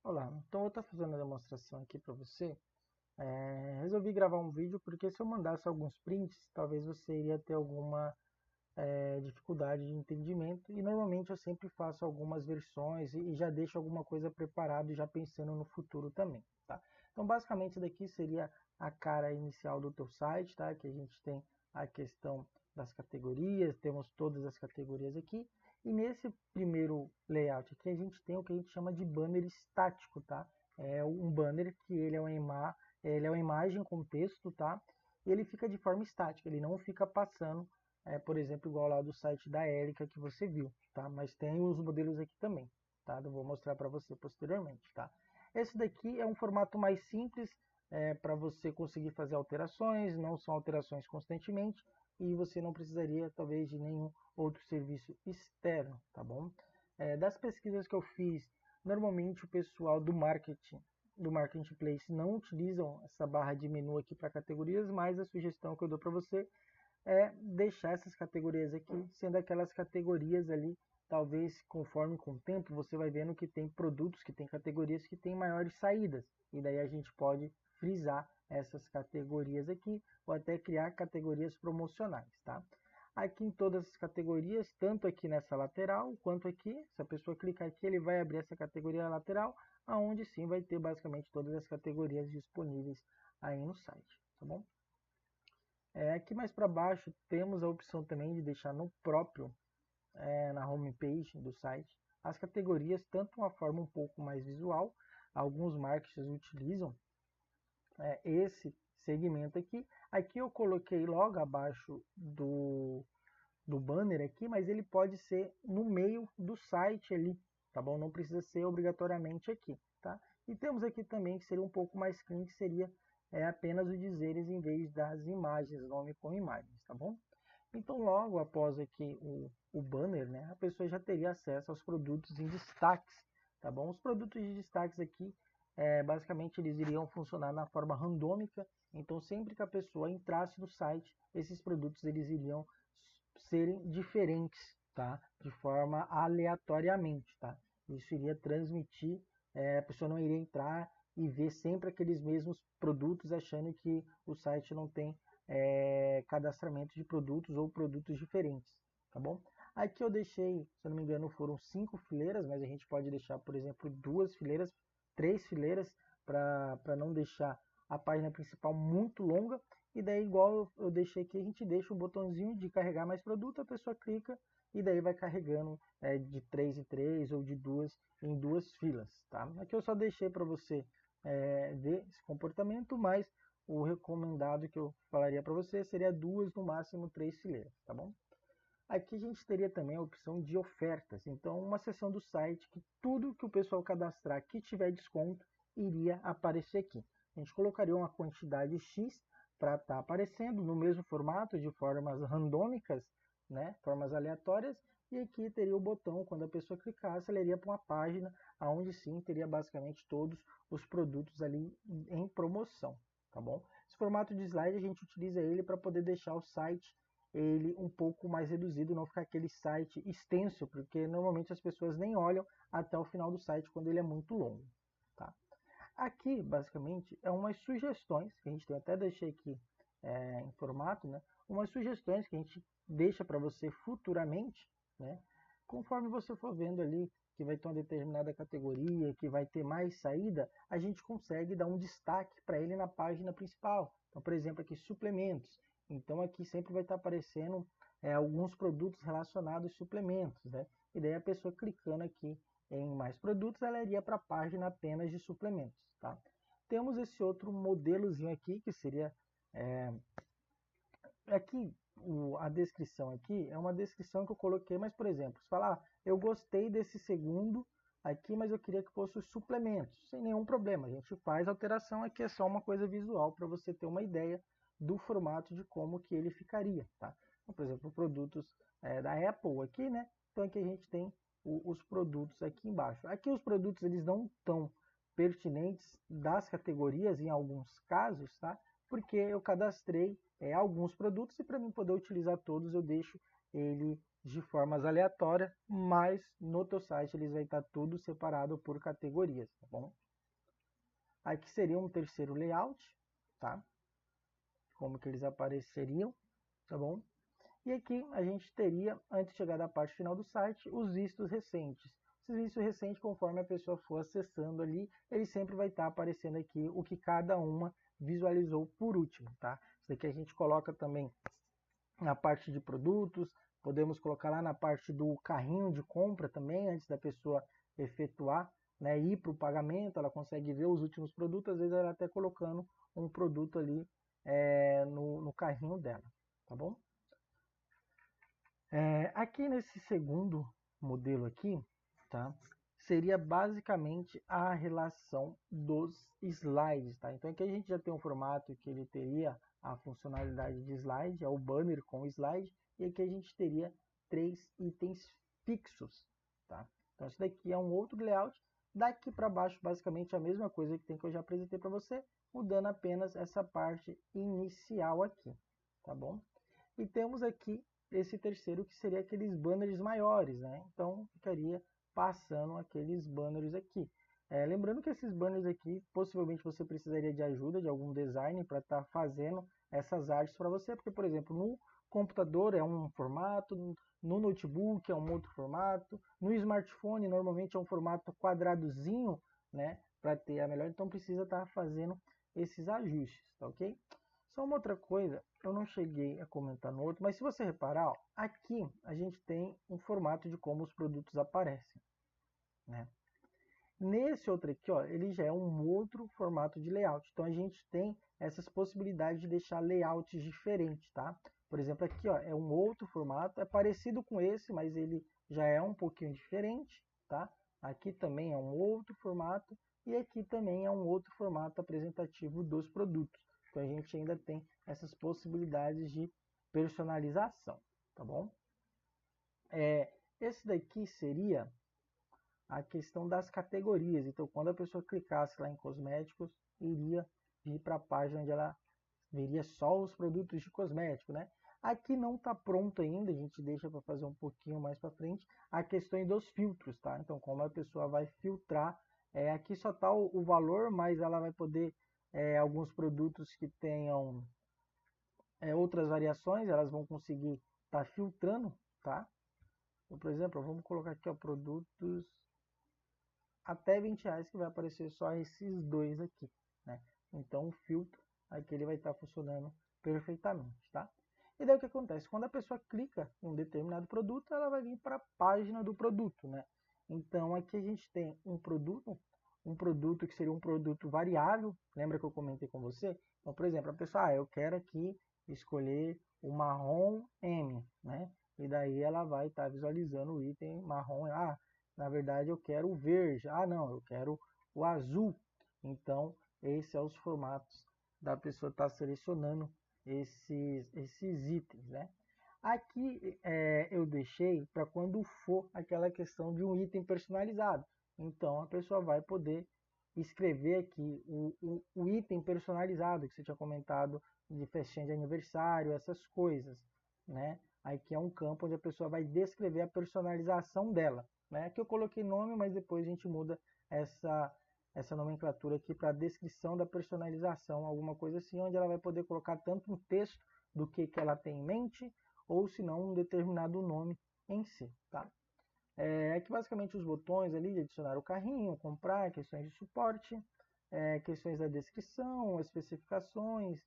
Olá, então eu estou fazendo a demonstração aqui para você. Resolvi gravar um vídeo porque se eu mandasse alguns prints, talvez você iria ter alguma dificuldade de entendimento. E normalmente eu sempre faço algumas versões e já deixo alguma coisa preparado, já pensando no futuro também, tá? Então basicamente isso daqui seria a cara inicial do teu site, tá? Que a gente tem a questão das categorias, temos todas as categorias aqui. E nesse primeiro layout aqui a gente tem o que a gente chama de banner estático, tá? É um banner que ele é uma imagem com texto, tá? E ele fica de forma estática, ele não fica passando, por exemplo, igual lá do site da Érica que você viu, tá? Mas tem os modelos aqui também, tá? Eu vou mostrar para você posteriormente, tá? Esse daqui é um formato mais simples, para você conseguir fazer alterações, não são alterações constantemente, e você não precisaria, talvez, de nenhum outro serviço externo, tá bom? Das pesquisas que eu fiz, normalmente o pessoal do marketplace não utilizam essa barra de menu aqui para categorias, mas a sugestão que eu dou para você é deixar essas categorias aqui sendo aquelas categorias ali, talvez conforme com o tempo você vai vendo que tem produtos, que tem categorias que tem maiores saídas, e daí a gente pode frisar essas categorias aqui, ou até criar categorias promocionais, tá? Aqui em todas as categorias, tanto aqui nessa lateral, quanto aqui, se a pessoa clicar aqui, ele vai abrir essa categoria lateral, aonde sim vai ter basicamente todas as categorias disponíveis aí no site, tá bom? Aqui mais para baixo temos a opção também de deixar no próprio, na homepage do site, as categorias, tanto uma forma um pouco mais visual, alguns marketers utilizam esse segmento aqui. Aqui eu coloquei logo abaixo do banner aqui, mas ele pode ser no meio do site ali, tá bom? Não precisa ser obrigatoriamente aqui, tá? E temos aqui também que seria um pouco mais clean, que seria apenas o dizeres em vez das imagens, nome com imagens, tá bom? Então logo após aqui o banner, né, a pessoa já teria acesso aos produtos em destaques, tá bom? Os produtos de destaques aqui, basicamente eles iriam funcionar na forma randômica, então sempre que a pessoa entrasse no site, esses produtos eles iriam serem diferentes, tá? De forma aleatoriamente, tá? Isso iria transmitir, a pessoa não iria entrar e ver sempre aqueles mesmos produtos achando que o site não tem cadastramento de produtos ou produtos diferentes, tá bom? Aqui eu deixei, se eu não me engano, foram 5 fileiras, mas a gente pode deixar, por exemplo, 2 fileiras, 3 fileiras, para não deixar a página principal muito longa. E daí, igual eu deixei aqui, a gente deixa um botãozinho de carregar mais produto, a pessoa clica e daí vai carregando de 3 em 3 ou de 2 em 2 filas, tá? Aqui eu só deixei para você ver esse comportamento, mas o recomendado que eu falaria para você seria 2, no máximo 3 fileiras, tá bom? Aqui a gente teria também a opção de ofertas, então uma seção do site que tudo que o pessoal cadastrar que tiver desconto iria aparecer aqui. A gente colocaria uma quantidade X para estar aparecendo no mesmo formato, de formas randômicas, né, formas aleatórias, e aqui teria o botão, quando a pessoa clicasse, ela iria para uma página onde sim teria basicamente todos os produtos ali em promoção, tá bom? Esse formato de slide a gente utiliza ele para poder deixar o site ele um pouco mais reduzido, não ficar aquele site extenso, porque normalmente as pessoas nem olham até o final do site quando ele é muito longo, tá? Aqui, basicamente, é umas sugestões, que a gente tem, até deixei aqui em formato, né? Umas sugestões que a gente deixa para você futuramente, né? Conforme você for vendo ali que vai ter uma determinada categoria, que vai ter mais saída, a gente consegue dar um destaque para ele na página principal. Então, por exemplo, aqui suplementos. Então, aqui sempre vai estar aparecendo alguns produtos relacionados a suplementos, né? E daí a pessoa clicando aqui em mais produtos, ela iria para a página apenas de suplementos, tá? Temos esse outro modelozinho aqui, que seria... aqui, a descrição aqui é uma descrição que eu coloquei, mas, por exemplo, se falar, eu gostei desse segundo aqui, mas eu queria que fosse os suplementos, sem nenhum problema. A gente faz alteração aqui, é só uma coisa visual para você ter uma ideia do formato de como que ele ficaria, tá? Então, por exemplo, produtos da Apple aqui, né? Então aqui a gente tem os produtos aqui embaixo. Aqui os produtos eles não estão pertinentes das categorias em alguns casos, tá? Porque eu cadastrei alguns produtos e para mim poder utilizar todos eu deixo ele de formas aleatórias, mas no teu site eles vai estar tudo separado por categorias, tá bom? Aqui seria um terceiro layout, tá? Como que eles apareceriam, tá bom? E aqui a gente teria, antes de chegar da parte final do site, os vistos recentes. Esses vistos recentes, conforme a pessoa for acessando ali, ele sempre vai estar aparecendo aqui o que cada uma visualizou por último, tá? Isso daqui a gente coloca também na parte de produtos, podemos colocar lá na parte do carrinho de compra também, antes da pessoa efetuar, né, ir para o pagamento, ela consegue ver os últimos produtos, às vezes ela até colocando um produto ali no carrinho dela, tá bom? Aqui nesse segundo modelo aqui, tá? Seria basicamente a relação dos slides, tá? Então aqui a gente já tem um formato que ele teria a funcionalidade de slide, é o banner com slide, e aqui a gente teria 3 itens fixos, tá? Então isso daqui é um outro layout. Daqui para baixo, basicamente a mesma coisa que eu já apresentei para você, mudando apenas essa parte inicial aqui, tá bom? E temos aqui esse terceiro que seria aqueles banners maiores, né? Então ficaria passando aqueles banners aqui. Lembrando que esses banners aqui, possivelmente você precisaria de ajuda de algum designer para estar fazendo essas artes para você, porque, por exemplo, no computador é um formato, no notebook é um outro formato, no smartphone normalmente é um formato quadradozinho, né? Para ter a melhor, então precisa estar fazendo esses ajustes, tá ok? Só uma outra coisa, eu não cheguei a comentar no outro, mas se você reparar, ó, aqui a gente tem um formato de como os produtos aparecem, né? Nesse outro aqui, ó, ele já é um outro formato de layout. Então a gente tem essas possibilidades de deixar layouts diferentes, tá? Por exemplo, aqui, ó, é um outro formato, é parecido com esse, mas ele já é um pouquinho diferente, tá? Aqui também é um outro formato e aqui também é um outro formato apresentativo dos produtos. Então a gente ainda tem essas possibilidades de personalização, tá bom? Esse daqui seria a questão das categorias. Então, quando a pessoa clicasse lá em cosméticos, iria vir para a página onde ela veria só os produtos de cosmético, né? Aqui não está pronto ainda, a gente deixa para fazer um pouquinho mais para frente a questão dos filtros, tá? Então, como a pessoa vai filtrar, aqui só está o valor, mas ela vai poder, alguns produtos que tenham outras variações, elas vão conseguir estar filtrando, tá? Então, por exemplo, vamos colocar aqui, ó, produtos até R$20 que vai aparecer só esses dois aqui, né? Então o filtro aqui ele vai estar funcionando perfeitamente, tá? E daí o que acontece? Quando a pessoa clica em um determinado produto, ela vai vir para a página do produto, né? Então aqui a gente tem um produto que seria um produto variável, lembra que eu comentei com você? Então, por exemplo, a pessoa, eu quero aqui escolher o marrom M, né? E daí ela vai estar visualizando o item marrom, na verdade eu quero o verde, não, eu quero o azul. Então, esses são os formatos da pessoa estar selecionando esses itens, né? Aqui eu deixei para quando for aquela questão de um item personalizado. Então, a pessoa vai poder escrever aqui o item personalizado que você tinha comentado de festinha de aniversário, essas coisas, né? Aqui é um campo onde a pessoa vai descrever a personalização dela, né? Aqui eu coloquei nome, mas depois a gente muda essa nomenclatura aqui para descrição da personalização, alguma coisa assim, onde ela vai poder colocar tanto um texto do que ela tem em mente, ou se não um determinado nome em si, tá? Aqui basicamente os botões ali de adicionar o carrinho, comprar, questões de suporte, questões da descrição, as especificações,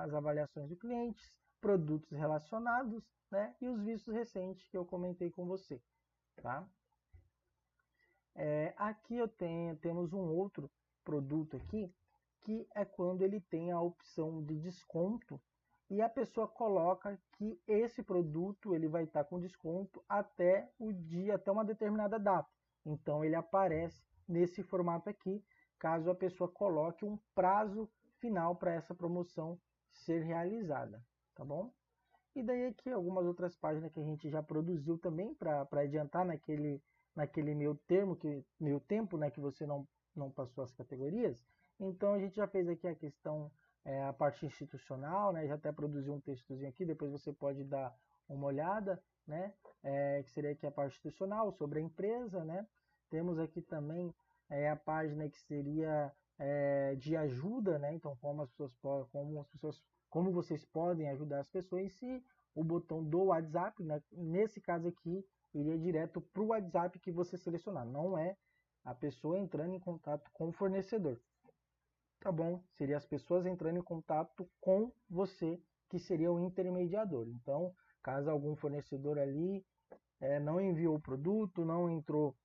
as avaliações do cliente, produtos relacionados, né? E os vistos recentes que eu comentei com você, tá? Aqui temos um outro produto aqui, que é quando ele tem a opção de desconto e a pessoa coloca que esse produto ele vai estar com desconto até até uma determinada data. Então ele aparece nesse formato aqui, caso a pessoa coloque um prazo final para essa promoção ser realizada, tá bom? E daí aqui algumas outras páginas que a gente já produziu também para adiantar naquele meio tempo, né, que você não passou as categorias. Então a gente já fez aqui a questão, a parte institucional, né, já até produziu um textozinho aqui, depois você pode dar uma olhada, né? Que seria aqui a parte institucional, sobre a empresa, né? Temos aqui também a página que seria de ajuda, né? Então, como vocês podem ajudar as pessoas, se o botão do WhatsApp, né? Nesse caso aqui, iria direto para o WhatsApp que você selecionar, não é a pessoa entrando em contato com o fornecedor. Tá bom? Seria as pessoas entrando em contato com você, que seria o intermediador. Então, caso algum fornecedor ali não enviou o produto, não entrou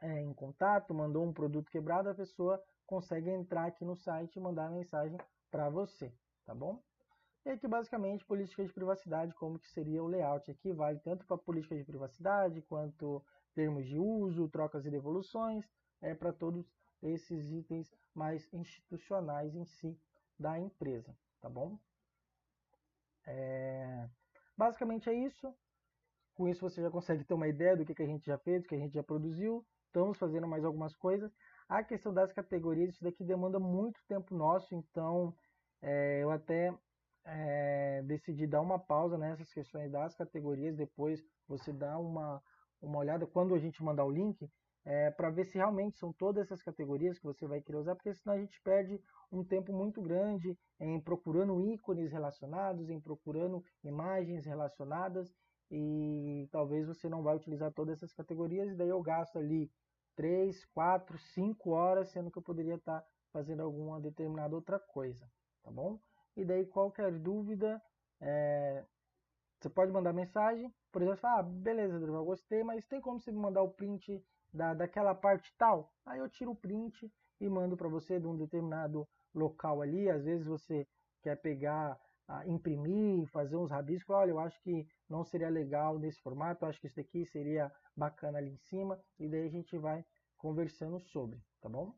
em contato, mandou um produto quebrado, a pessoa consegue entrar aqui no site e mandar a mensagem para você, tá bom? E aqui basicamente política de privacidade, como que seria o layout aqui, vale tanto para política de privacidade, quanto termos de uso, trocas e devoluções, para todos esses itens mais institucionais em si da empresa, tá bom? Basicamente é isso. Com isso você já consegue ter uma ideia do que a gente já fez, do que a gente já produziu. Estamos fazendo mais algumas coisas. A questão das categorias, isso daqui demanda muito tempo nosso, então eu até decidi dar uma pausa nessas questões das categorias, depois você dá uma olhada quando a gente mandar o link, para ver se realmente são todas essas categorias que você vai querer usar, porque senão a gente perde um tempo muito grande em procurando ícones relacionados, em procurando imagens relacionadas, e talvez você não vai utilizar todas essas categorias, e daí eu gasto ali 3, 4, 5 horas, sendo que eu poderia estar fazendo alguma determinada outra coisa, tá bom? E daí qualquer dúvida, você pode mandar mensagem, por exemplo, beleza, eu gostei, mas tem como você me mandar o print daquela parte tal? Aí eu tiro o print e mando para você de um determinado local ali, às vezes você quer pegar, imprimir, fazer uns rabiscos, olha, eu acho que não seria legal nesse formato, eu acho que isso daqui seria bacana ali em cima, e daí a gente vai conversando sobre, tá bom?